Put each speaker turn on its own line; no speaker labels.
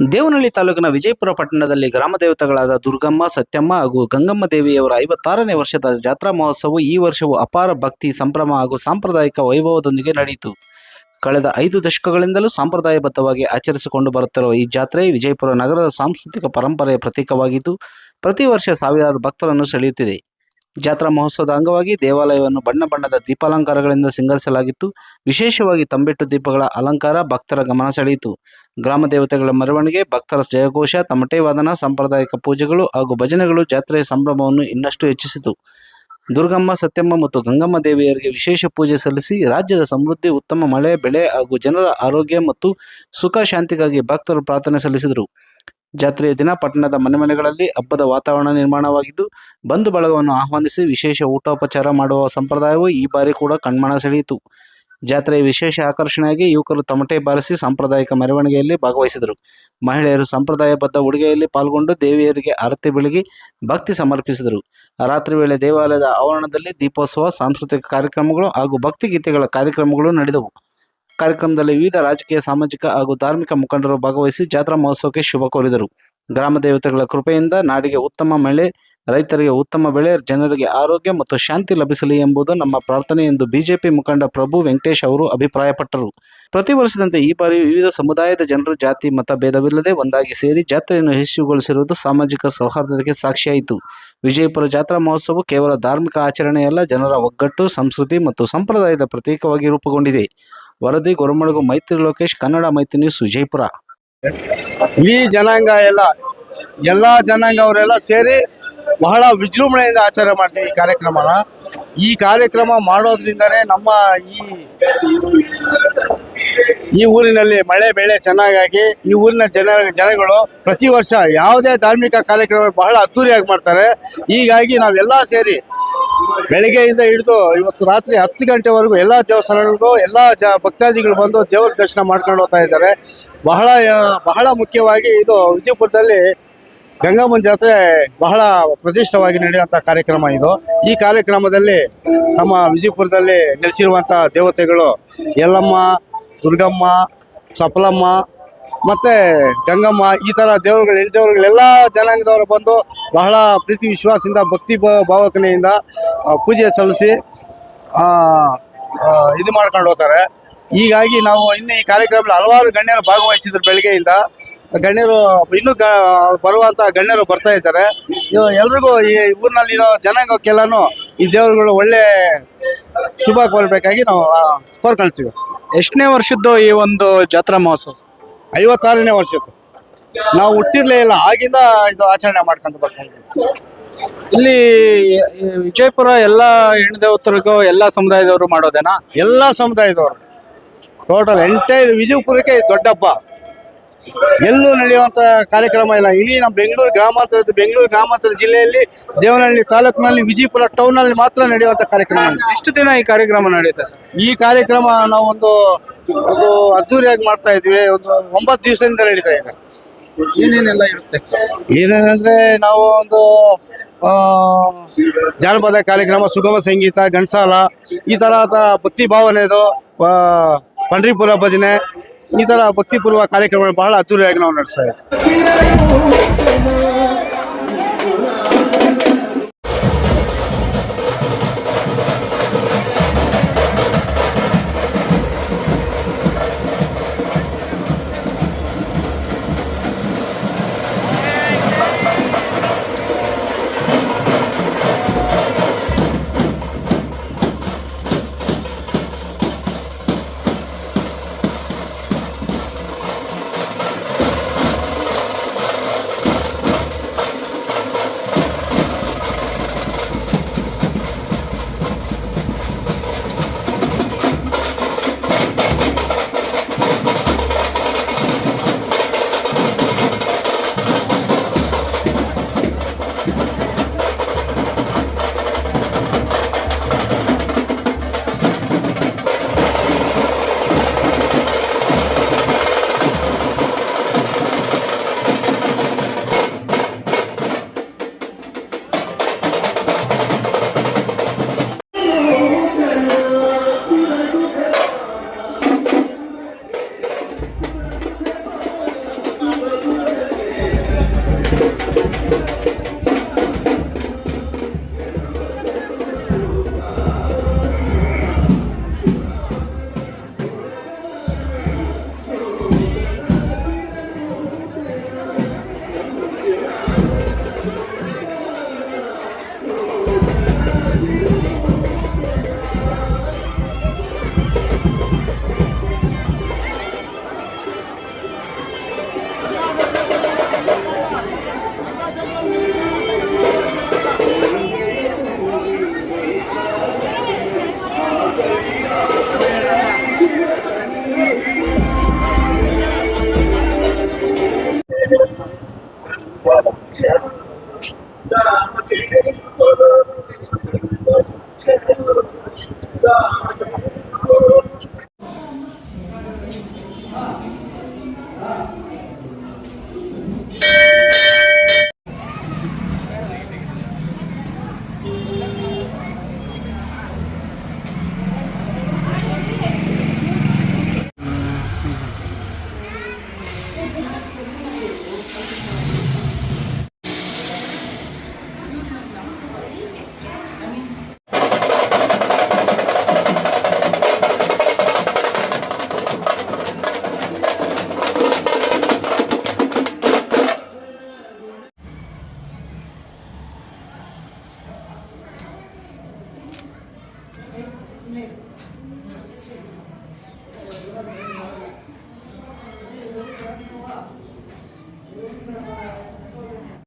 ದೇವನಹಳ್ಳಿ ತಾಲೂಕಿನ ವಿಜಯಪುರ ಪಟ್ಟಣದಲ್ಲಿ ಗ್ರಾಮ ದೇವತೆಗಳಾದ ದುರ್ಗಮ್ಮ, ಸತ್ಯಮ್ಮ ಹಾಗೂ ಗಂಗಮ್ಮ ದೇವಿಯವರ 56ನೇ ವರ್ಷದ ಜಾತ್ರಾ ಮಹೋತ್ಸವವು ಈ ವರ್ಷವೂ ಅಪಾರ ಭಕ್ತಿ, ಸಂಭ್ರಮ ಹಾಗೂ ಸಾಂಪ್ರದಾಯಿಕ ವೈಭವದೊಂದಿಗೆ ನಡೆಯಿತು. ಕಳೆದ 5 ದಶಕಗಳಿಂದಲೂ ಸಂಪ್ರದಾಯಬದ್ಧವಾಗಿ ಆಚರಿಸಿಕೊಂಡು ಬರುತ್ತಿರುವ ಈ ಜಾತ್ರೆ ವಿಜಯಪುರ ನಗರದ ಸಾಂಸ್ಕೃತಿಕ ಪರಂಪರೆಯ ಪ್ರತೀಕವಾಗಿದ್ದು, ಪ್ರತಿ ವರ್ಷ ಸಾವಿರಾರು ಭಕ್ತರನ್ನು ಸೆಳೆಯುತ್ತಿದೆ. ಜಾತ್ರಾ ಮಹೋತ್ಸವದ ಅಂಗವಾಗಿ ದೇವಾಲಯವನ್ನು ಬಣ್ಣ ಬಣ್ಣದ ದೀಪಾಲಂಕಾರಗಳಿಂದ ಸಿಂಗರಿಸಲಾಗಿತ್ತು. ವಿಶೇಷವಾಗಿ ತಂಬಿಟ್ಟು ದೀಪಗಳ ಅಲಂಕಾರ ಭಕ್ತರ ಗಮನ ಸೆಳೆಯಿತು. ಗ್ರಾಮ ದೇವತೆಗಳ ಮೆರವಣಿಗೆ, ಭಕ್ತರ ಜಯಘೋಷ, ತಮಟೆ ವಾದನ, ಸಾಂಪ್ರದಾಯಿಕ ಪೂಜೆಗಳು ಹಾಗೂ ಭಜನೆಗಳು ಜಾತ್ರೆಯ ಸಂಭ್ರಮವನ್ನು ಇನ್ನಷ್ಟು ಹೆಚ್ಚಿಸಿತು. ದುರ್ಗಮ್ಮ, ಸತ್ಯಮ್ಮ ಮತ್ತು ಗಂಗಮ್ಮ ದೇವಿಯರಿಗೆ ವಿಶೇಷ ಪೂಜೆ ಸಲ್ಲಿಸಿ ರಾಜ್ಯದ ಸಮೃದ್ಧಿ, ಉತ್ತಮ ಮಳೆ ಬೆಳೆ ಹಾಗೂ ಜನರ ಆರೋಗ್ಯ ಮತ್ತು ಸುಖ ಶಾಂತಿಗಾಗಿ ಭಕ್ತರು ಪ್ರಾರ್ಥನೆ ಸಲ್ಲಿಸಿದರು. ಜಾತ್ರೆಯ ದಿನ ಪಟ್ಟಣದ ಮನೆಗಳಲ್ಲಿ ಹಬ್ಬದ ವಾತಾವರಣ ನಿರ್ಮಾಣವಾಗಿದ್ದು, ಬಂಧು ಬಳಗವನ್ನು ಆಹ್ವಾನಿಸಿ ವಿಶೇಷ ಊಟೋಪಚಾರ ಮಾಡುವ ಸಂಪ್ರದಾಯವು ಈ ಬಾರಿ ಕೂಡ ಕಣ್ಮನ ಸೆಳೆಯಿತು. ಜಾತ್ರೆಯ ವಿಶೇಷ ಆಕರ್ಷಣೆಯಾಗಿ ಯುವಕರು ತಮಟೆ ಬಾರಿಸಿ ಸಾಂಪ್ರದಾಯಿಕ ಮೆರವಣಿಗೆಯಲ್ಲಿ ಭಾಗವಹಿಸಿದರು. ಮಹಿಳೆಯರು ಸಂಪ್ರದಾಯಬದ್ಧ ಉಡುಗೆಯಲ್ಲಿ ಪಾಲ್ಗೊಂಡು ದೇವಿಯರಿಗೆ ಆರತಿ ಬೆಳಗಿ ಭಕ್ತಿ ಸಮರ್ಪಿಸಿದರು. ರಾತ್ರಿ ವೇಳೆ ದೇವಾಲಯದ ಆವರಣದಲ್ಲಿ ದೀಪೋತ್ಸವ, ಸಾಂಸ್ಕೃತಿಕ ಕಾರ್ಯಕ್ರಮಗಳು ಹಾಗೂ ಭಕ್ತಿಗೀತೆಗಳ ಕಾರ್ಯಕ್ರಮಗಳು ನಡೆದವು. ಕಾರ್ಯಕ್ರಮದಲ್ಲಿ ವಿವಿಧ ರಾಜಕೀಯ, ಸಾಮಾಜಿಕ ಹಾಗೂ ಧಾರ್ಮಿಕ ಮುಖಂಡರು ಭಾಗವಹಿಸಿ ಜಾತ್ರಾ ಮಹೋತ್ಸವಕ್ಕೆ ಶುಭ ಕೋರಿದರು. ಗ್ರಾಮ ದೇವತೆಗಳ ಕೃಪೆಯಿಂದ ನಾಡಿಗೆ ಉತ್ತಮ ಮಳೆ, ರೈತರಿಗೆ ಉತ್ತಮ ಬೆಳೆ, ಜನರಿಗೆ ಆರೋಗ್ಯ ಮತ್ತು ಶಾಂತಿ ಲಭಿಸಲಿ ಎಂಬುದು ನಮ್ಮ ಪ್ರಾರ್ಥನೆ ಎಂದು ಬಿಜೆಪಿ ಮುಖಂಡ ಪ್ರಭು ವೆಂಕಟೇಶ್ ಅವರು ಅಭಿಪ್ರಾಯಪಟ್ಟರು. ಪ್ರತಿ ವರ್ಷದಂತೆ ಈ ಬಾರಿ ವಿವಿಧ ಸಮುದಾಯದ ಜನರು ಜಾತಿ ಮತ ಭೇದವಿಲ್ಲದೆ ಒಂದಾಗಿ ಸೇರಿ ಜಾತ್ರೆಯನ್ನು ಯಶಸ್ವಿಗೊಳಿಸಿರುವುದು ಸಾಮಾಜಿಕ ಸೌಹಾರ್ದತೆಗೆ ಸಾಕ್ಷಿಯಾಯಿತು. ವಿಜಯಪುರ ಜಾತ್ರಾ ಮಹೋತ್ಸವ ಕೇವಲ ಧಾರ್ಮಿಕ ಆಚರಣೆಯಲ್ಲ, ಜನರ ಒಗ್ಗಟ್ಟು, ಸಂಸ್ಕೃತಿ ಮತ್ತು ಸಂಪ್ರದಾಯದ ಪ್ರತೀಕವಾಗಿ ರೂಪುಗೊಂಡಿದೆ. ವರದಿ ಗೊರಮಳಗು ಮೈತ್ರಿ ಲೋಕೇಶ್, ಕನ್ನಡ ಮೈತ್ರಿ ನ್ಯೂಸ್, ವಿಜಯಪುರ.
ಇಡೀ ಜನಾಂಗ ಎಲ್ಲ ಜನಾಂಗ ಅವರೆಲ್ಲ ಸೇರಿ ಬಹಳ ವಿಜೃಂಭಣೆಯಿಂದ ಆಚರಣೆ ಮಾಡ್ತೀವಿ ಈ ಕಾರ್ಯಕ್ರಮ ಮಾಡೋದ್ರಿಂದನೇ ನಮ್ಮ ಈ ಊರಿನಲ್ಲಿ ಮಳೆ ಬೆಳೆ ಚೆನ್ನಾಗಿ ಈ ಊರಿನ ಜನಗಳು ಪ್ರತಿ ವರ್ಷ ಯಾವುದೇ ಧಾರ್ಮಿಕ ಕಾರ್ಯಕ್ರಮ ಬಹಳ ಅದ್ದೂರಿಯಾಗಿ ಮಾಡ್ತಾರೆ. ಹೀಗಾಗಿ ನಾವೆಲ್ಲ ಸೇರಿ ಬೆಳಗ್ಗೆಯಿಂದ ಹಿಡಿದು ಇವತ್ತು ರಾತ್ರಿ 10 ಗಂಟೆವರೆಗೂ ಎಲ್ಲ ದೇವಸ್ಥಾನಗಳಿಗೂ ಎಲ್ಲ ಭಕ್ತಾದಿಗಳು ಬಂದು ದೇವರ ದರ್ಶನ ಮಾಡ್ಕೊಂಡು ಹೋಗ್ತಾ ಇದ್ದಾರೆ. ಬಹಳ ಮುಖ್ಯವಾಗಿ ಇದು ವಿಜಯಪುರದಲ್ಲಿ ಗಂಗಮ್ಮನ ಜಾತ್ರೆ ಬಹಳ ಪ್ರತಿಷ್ಠವಾಗಿ ನಡೆಯುವಂಥ ಕಾರ್ಯಕ್ರಮ ಇದು. ಈ ಕಾರ್ಯಕ್ರಮದಲ್ಲಿ ನಮ್ಮ ವಿಜಯಪುರದಲ್ಲಿ ನೆಲೆಸಿರುವಂಥ ದೇವತೆಗಳು ಯಲ್ಲಮ್ಮ, ದುರ್ಗಮ್ಮ, ಸಫಲಮ್ಮ ಮತ್ತು ಗಂಗಮ್ಮ, ಈ ಥರ ದೇವರುಗಳು, ಹೆಣ್ಣು ದೇವರುಗಳೆಲ್ಲ ಜನಾಂಗದವರು ಬಂದು ಬಹಳ ಪ್ರೀತಿ ವಿಶ್ವಾಸದಿಂದ ಭಕ್ತಿ ಭಾವಕನೆಯಿಂದ ಪೂಜೆ ಸಲ್ಲಿಸಿ ಇದು ಮಾಡ್ಕೊಂಡು ಹೋಗ್ತಾರೆ. ಹೀಗಾಗಿ ನಾವು ಇನ್ನು ಈ ಕಾರ್ಯಕ್ರಮದಲ್ಲಿ ಹಲವಾರು ಗಣ್ಯರು ಭಾಗವಹಿಸಿದ್ರು. ಬೆಳಗ್ಗೆಯಿಂದ ಗಣ್ಯರು ಇನ್ನೂ ಬರುವಂಥ ಗಣ್ಯರು ಬರ್ತಾ ಇದ್ದಾರೆ. ಎಲ್ರಿಗೂ ಈ ಊರಿನಲ್ಲಿರೋ ಜನಾಂಗಕ್ಕೆಲ್ಲನೂ ಈ ದೇವರುಗಳು ಒಳ್ಳೆ ಶುಭ ಕೋರಬೇಕಾಗಿ ನಾವು ಕೋರ್ಕೊಳ್ತೀವಿ.
ಎಷ್ಟನೇ ವರ್ಷದ್ದು ಈ ಒಂದು ಜಾತ್ರಾ ಮಹೋತ್ಸವ?
56ನೇ ವರ್ಷದ್ದು. ನಾವು ಹುಟ್ಟಿರ್ಲೇ ಇಲ್ಲ, ಆಗಿಂದ ಇದು ಆಚರಣೆ ಮಾಡ್ಕೊಂಡು ಬರ್ತಾ ಇದ್ದೀವಿ.
ಇಲ್ಲಿ ವಿಜಯಪುರ ಎಲ್ಲ ಹೆಣ್ಣು ದೇವತರಿಗೂ ಎಲ್ಲ ಸಮುದಾಯದವರು ಮಾಡೋದೇನಾ?
ಎಲ್ಲ ಸಮುದಾಯದವರು ಟೋಟಲ್ ಎಂಟೈರ್ ವಿಜಯಪುರಕ್ಕೆ ದೊಡ್ಡ ಹಬ್ಬ. ಎಲ್ಲೂ ನಡೆಯುವಂಥ ಕಾರ್ಯಕ್ರಮ ಇಲ್ಲ. ಇಡೀ ನಮ್ಮ ಬೆಂಗಳೂರು ಗ್ರಾಮಾಂತರ ಜಿಲ್ಲೆಯಲ್ಲಿ ದೇವನಹಳ್ಳಿ ತಾಲೂಕಿನಲ್ಲಿ ವಿಜಯಪುರ ಟೌನಲ್ಲಿ ಮಾತ್ರ ನಡೆಯುವಂಥ ಕಾರ್ಯಕ್ರಮ.
ಎಷ್ಟು ದಿನ ಈ ಕಾರ್ಯಕ್ರಮ ನಡೆಯುತ್ತೆ ಸರ್?
ಈ ಕಾರ್ಯಕ್ರಮ ನಾವು ಒಂದು ಅದ್ದೂರಿಯಾಗಿ ಮಾಡ್ತಾ ಇದ್ವಿ. ಒಂದು 9 ದಿವಸದಿಂದ ನಡೀತಾ ಇದೆ.
ಏನೇನೆಲ್ಲ ಇರುತ್ತೆ?
ಏನೇನಂದ್ರೆ ನಾವು ಒಂದು ಜಾನಪದ ಕಾರ್ಯಕ್ರಮ, ಸುಗಮ ಸಂಗೀತ, ಗಣಸಾಲ, ಈ ಥರ ಭಕ್ತಿ ಭಾವನೆದು, ಪಂಡ್ರಿಪುರ ಭಜನೆ, ಈ ಥರ ಭಕ್ತಿಪೂರ್ವ ಕಾರ್ಯಕ್ರಮಗಳು ಬಹಳ ಅದ್ದೂರಿಯಾಗಿ ನಾವು ನಡೆಸ್ತಾ ಇದ್ದೀವಿ.
네.